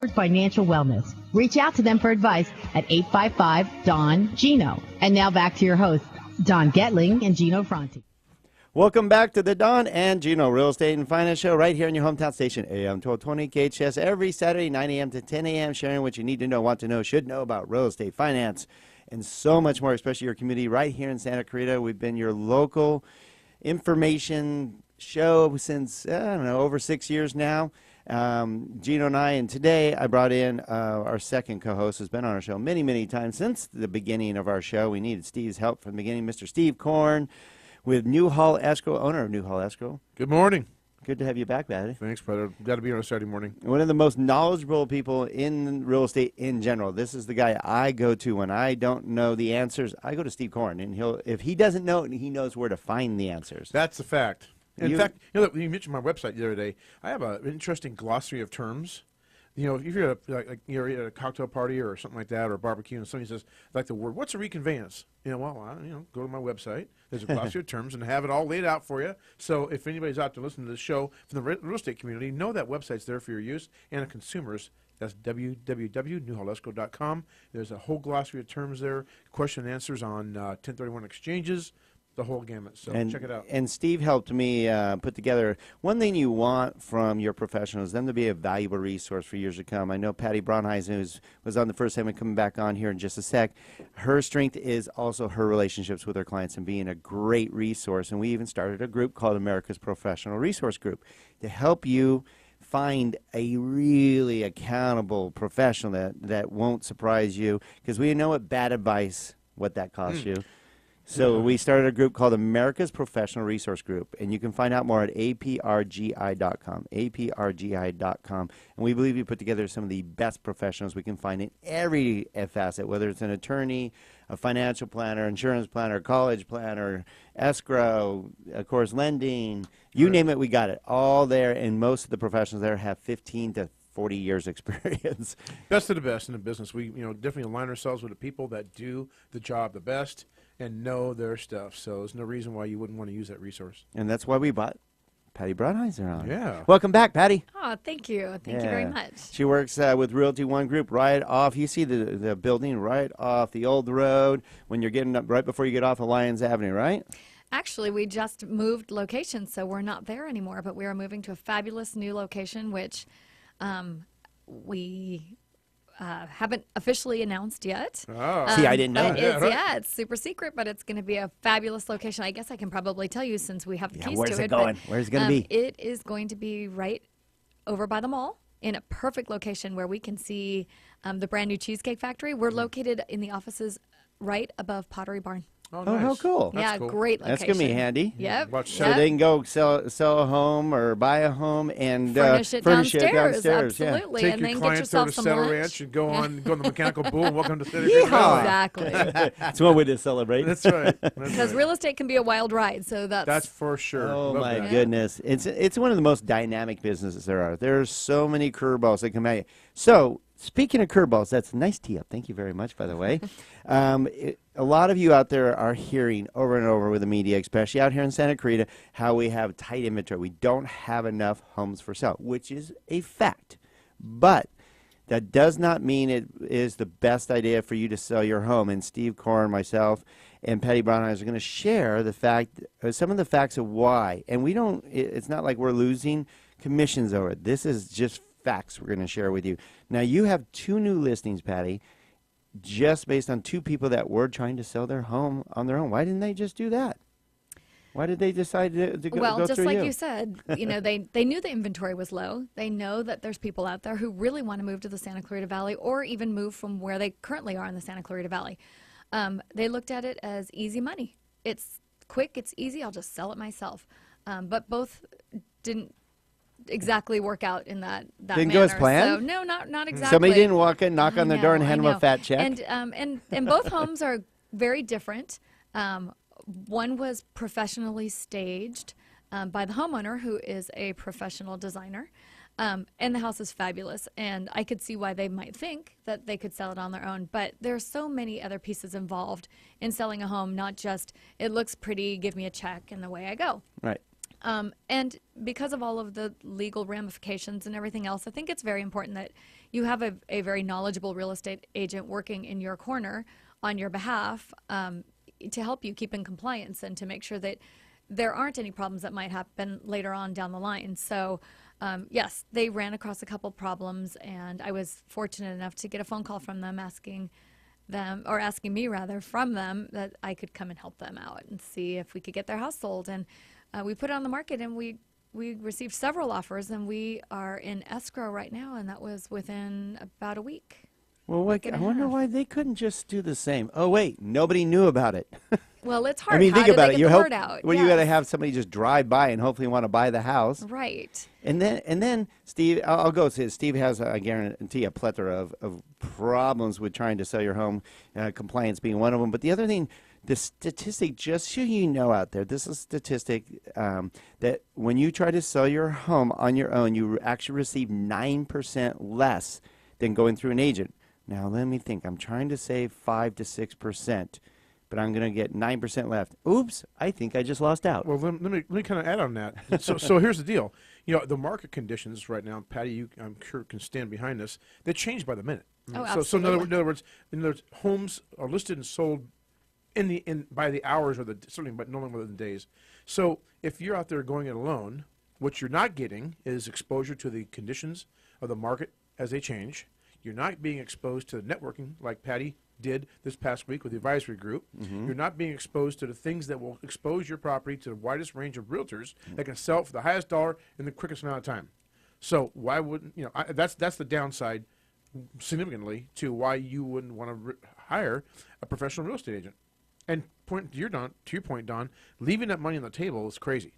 Financial wellness. Reach out to them for advice at 855-DON-GINO. And now back to your hosts, Don Getling and Gino Fronti. Welcome back to the Don and Gino Real Estate and Finance Show right here on your hometown station, AM 1220 KHS, every Saturday, 9 a.m. to 10 a.m., sharing what you need to know, want to know, should know about real estate, finance, and so much more, especially your community right here in Santa Clarita. We've been your local information show since, over 6 years now. Gino and I, and today I brought in our second co-host who's been on our show many, many times since the beginning of our show. We needed Steve's help from the beginning. Mr. Steve Korn with Newhall Escrow, owner of Newhall Escrow. Good morning. Good to have you back, buddy. Thanks, brother. Got to be on a Saturday morning. One of the most knowledgeable people in real estate in general. This is the guy I go to when I don't know the answers. I go to Steve Korn, and if he doesn't know it, he knows where to find the answers. That's a fact. In fact, you mentioned my website the other day. I have an interesting glossary of terms. If you're you're at a cocktail party or something like that, or a barbecue, and somebody says like the word, "What's a reconveyance?" Go to my website. There's a glossary of terms and have it all laid out for you. So if anybody's out to listen to this show from the real estate community, know that website's there for your use, and a consumers. That's www.newhallescrow.com. There's a whole glossary of terms there, question and answers on 1031 exchanges. The whole gamut, so check it out. And Steve helped me put together one thing you want from your professionals, them to be a valuable resource for years to come. I know Patty Brauneisen was on the first segment, coming back on here in just a sec. Her strength is also her relationships with her clients and being a great resource. And we even started a group called America's Professional Resource Group to help you find a really accountable professional that won't surprise you, because we know what bad advice, what that costs you. So we started a group called America's Professional Resource Group, and you can find out more at aprgi.com, aprgi.com. And we believe we put together some of the best professionals we can find in every facet, whether it's an attorney, a financial planner, insurance planner, college planner, escrow, of course, lending, you name it, we got it all there. And most of the professionals there have 15 to 40 years experience. Best of the best in the business. We definitely align ourselves with the people that do the job the best and know their stuff. So there's no reason why you wouldn't want to use that resource. And that's why we bought Patty Brauneisen on. Yeah. Welcome back, Patty. Oh, thank you. Thank you very much. She works with Realty One Group right off. You see the building right off the old road when you're getting up right before you get off of Lyons Avenue, right? Actually, we just moved locations, so we're not there anymore, but we are moving to a fabulous new location, which we haven't officially announced yet. Oh. See, I didn't know. It's super secret, but it's going to be a fabulous location. I guess I can probably tell you since we have the keys to it. Where's it going? Where's it going to be? It is going to be right over by the mall in a perfect location where we can see the brand new Cheesecake Factory. We're located in the offices right above Pottery Barn. Oh, Oh, nice. how cool. That's cool. Great location. That's going to be handy. Yep. So they can go sell a home or buy a home and furnish it downstairs. Yeah. Absolutely. Take and your then get client there yourself to some Saddle lunch. Ranch and go on the mechanical bull and welcome to Santa Yeehaw. Exactly. That's one way to celebrate. That's right. Because real estate can be a wild ride, so That's for sure. Oh, Love my that. goodness. It's one of the most dynamic businesses there are. There's so many curveballs that come at you. So, speaking of curveballs, that's a nice tee up. Thank you very much, by the way. A lot of you out there are hearing over and over with the media, especially out here in Santa Clarita, how we have tight inventory. We don't have enough homes for sale, which is a fact. But that does not mean it is the best idea for you to sell your home. And Steve Korn, myself, and Patty Brauneisen are going to share some of the facts of why. And it's not like we're losing commissions over it. This is just facts we're going to share with you. Now, you have 2 new listings, Patty, just based on 2 people that were trying to sell their home on their own. Why didn't they just do that? Why did they decide to go through you? Well, just like you said, they knew the inventory was low. They know that there's people out there who really want to move to the Santa Clarita Valley or even move from where they currently are in the Santa Clarita Valley. They looked at it as easy money. It's quick, it's easy, I'll just sell it myself. But both didn't exactly work out in that Didn't manner. go as planned? So, no, not exactly. Somebody didn't walk in, knock on the door, and hand I them a know. fat check? And both homes are very different. One was professionally staged by the homeowner, who is a professional designer. And the house is fabulous, and I could see why they might think that they could sell it on their own. But there's so many other pieces involved in selling a home, not just, it looks pretty, give me a check, and away I go. Right. And because of all of the legal ramifications and everything else, I think it's very important that you have a very knowledgeable real estate agent working in your corner on your behalf to help you keep in compliance and to make sure that there aren't any problems that might happen later on down the line. So, yes, they ran across a couple problems, and I was fortunate enough to get a phone call from them asking me rather from them that I could come and help them out and see if we could get their house sold. And we put it on the market, and we received several offers, and we are in escrow right now, and that was within about a week. Well, I wonder why they couldn't just do the same. Oh, wait, nobody knew about it. Well, it's hard. I mean, How think do about they it. get the word out? Well, you got to have somebody just drive by and hopefully want to buy the house. Right. And then Steve, I'll go say Steve has, I guarantee, a plethora of problems with trying to sell your home, compliance being one of them. But the other thing, the statistic, just so you know out there, this is a statistic that when you try to sell your home on your own, you actually receive 9% less than going through an agent. Now, let me think. I'm trying to save 5 to 6%, but I'm going to get 9% left. Oops, I think I just lost out. Well, let me kind of add on that. So here's the deal. The market conditions right now, Patty, you I'm sure can stand behind this. They change by the minute. Oh, So absolutely. in other words, homes are listed and sold by the hours or certainly, but no longer than days. So if you're out there going it alone, what you're not getting is exposure to the conditions of the market as they change. You're not being exposed to networking like Patty did this past week with the advisory group. Mm-hmm. You're not being exposed to the things that will expose your property to the widest range of realtors that can sell it for the highest dollar in the quickest amount of time. So why wouldn't that's the downside significantly to why you wouldn't want to hire a professional real estate agent. And to your point, Don, leaving that money on the table is crazy,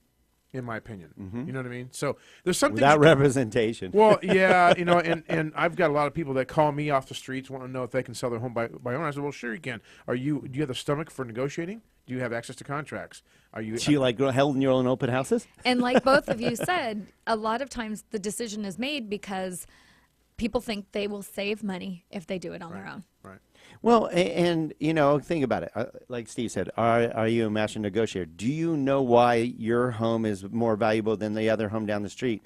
in my opinion. Mm-hmm. You know what I mean? So there's something without representation. Well, yeah, and I've got a lot of people that call me off the streets wanting to know if they can sell their home by owner. I said, well, sure you can. Do you have the stomach for negotiating? Do you have access to contracts? Do you like holding your own open houses? And like both of you said, a lot of times the decision is made because people think they will save money if they do it on their own. Right. Well, and think about it. Like Steve said, are you a master negotiator? Do you know why your home is more valuable than the other home down the street?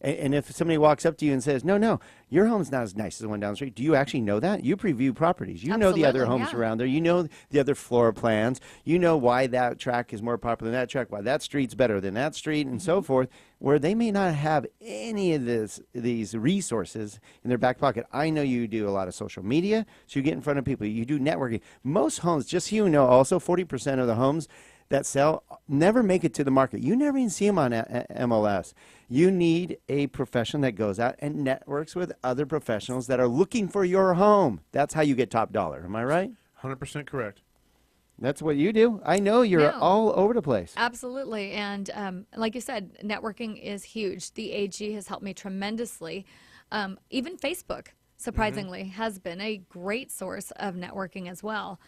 And if somebody walks up to you and says, no, your home's not as nice as the one down the street, do you actually know that? You preview properties. You know the other homes around there. You know the other floor plans. You know why that track is more popular than that track, why that street's better than that street, and so forth, where they may not have any of these resources in their back pocket. I know you do a lot of social media, so you get in front of people. You do networking. Most homes, just so you know, also 40% of the homes that sell never make it to the market. You never even see them on MLS. You need a professional that goes out and networks with other professionals that are looking for your home. That's how you get top dollar. Am I right? 100% correct. That's what you do. I know you're all over the place. Absolutely. And like you said, networking is huge. The AG has helped me tremendously. Even Facebook, surprisingly, has been a great source of networking as well.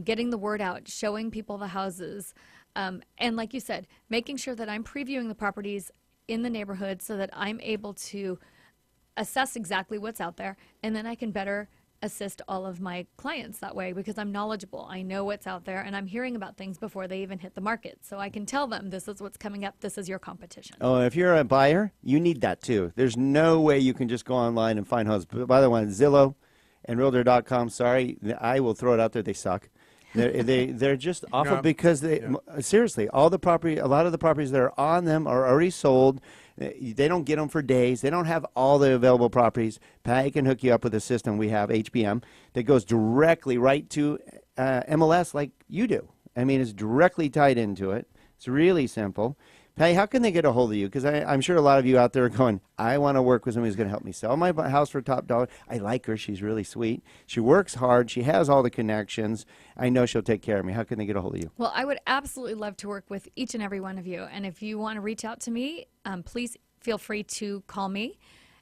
Getting the word out, showing people the houses, and like you said, making sure that I'm previewing the properties in the neighborhood so that I'm able to assess exactly what's out there, and then I can better assist all of my clients that way because I'm knowledgeable. I know what's out there, and I'm hearing about things before they even hit the market. So I can tell them, this is what's coming up, this is your competition. Oh, if you're a buyer, you need that too. There's no way you can just go online and find homes. By the way, Zillow and Realtor.com, sorry, I will throw it out there, they suck. They're just awful because seriously, a lot of the properties that are on them are already sold. They don't get them for days. They don't have all the available properties. Patty can hook you up with a system we have, HBM, that goes directly right to MLS like you do. I mean, it's directly tied into it. It's really simple. Patty, how can they get a hold of you? Because I'm sure a lot of you out there are going, I want to work with somebody who's going to help me sell my house for top dollar. I like her. She's really sweet. She works hard. She has all the connections. I know she'll take care of me. How can they get a hold of you? Well, I would absolutely love to work with each and every one of you. And if you want to reach out to me, please feel free to call me,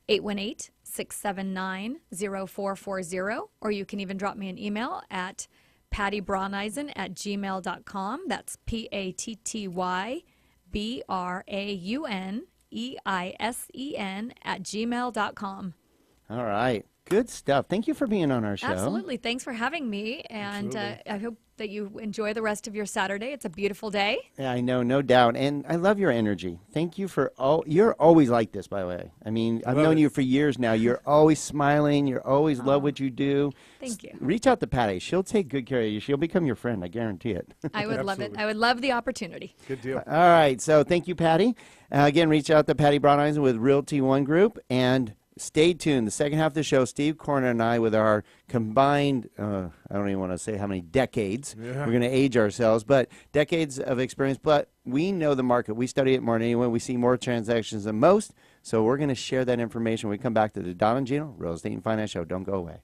818-679-0440, or you can even drop me an email at pattybrauneisen@gmail.com. That's PATTYBRAUNEISEN @gmail.com. All right. Good stuff. Thank you for being on our show. Absolutely. Thanks for having me. And I hope that you enjoy the rest of your Saturday. It's a beautiful day. Yeah, I know, no doubt. And I love your energy. Thank you for all. You're always like this, by the way. I mean, I've known you for years now. You're always smiling. You always love what you do. Thank you. Reach out to Patty. She'll take good care of you. She'll become your friend. I guarantee it. I would love it. I would love the opportunity. Good deal. All right. So thank you, Patty. Again, reach out to Patty Brauneisen with Realty One Group. And stay tuned. The second half of the show, Steve Corner and I, with our combined, I don't even want to say how many decades. Yeah. We're going to age ourselves, but decades of experience. But we know the market. We study it more than anyone. We see more transactions than most. So we're going to share that information when we come back to the Don and Gino Real Estate and Finance Show. Don't go away.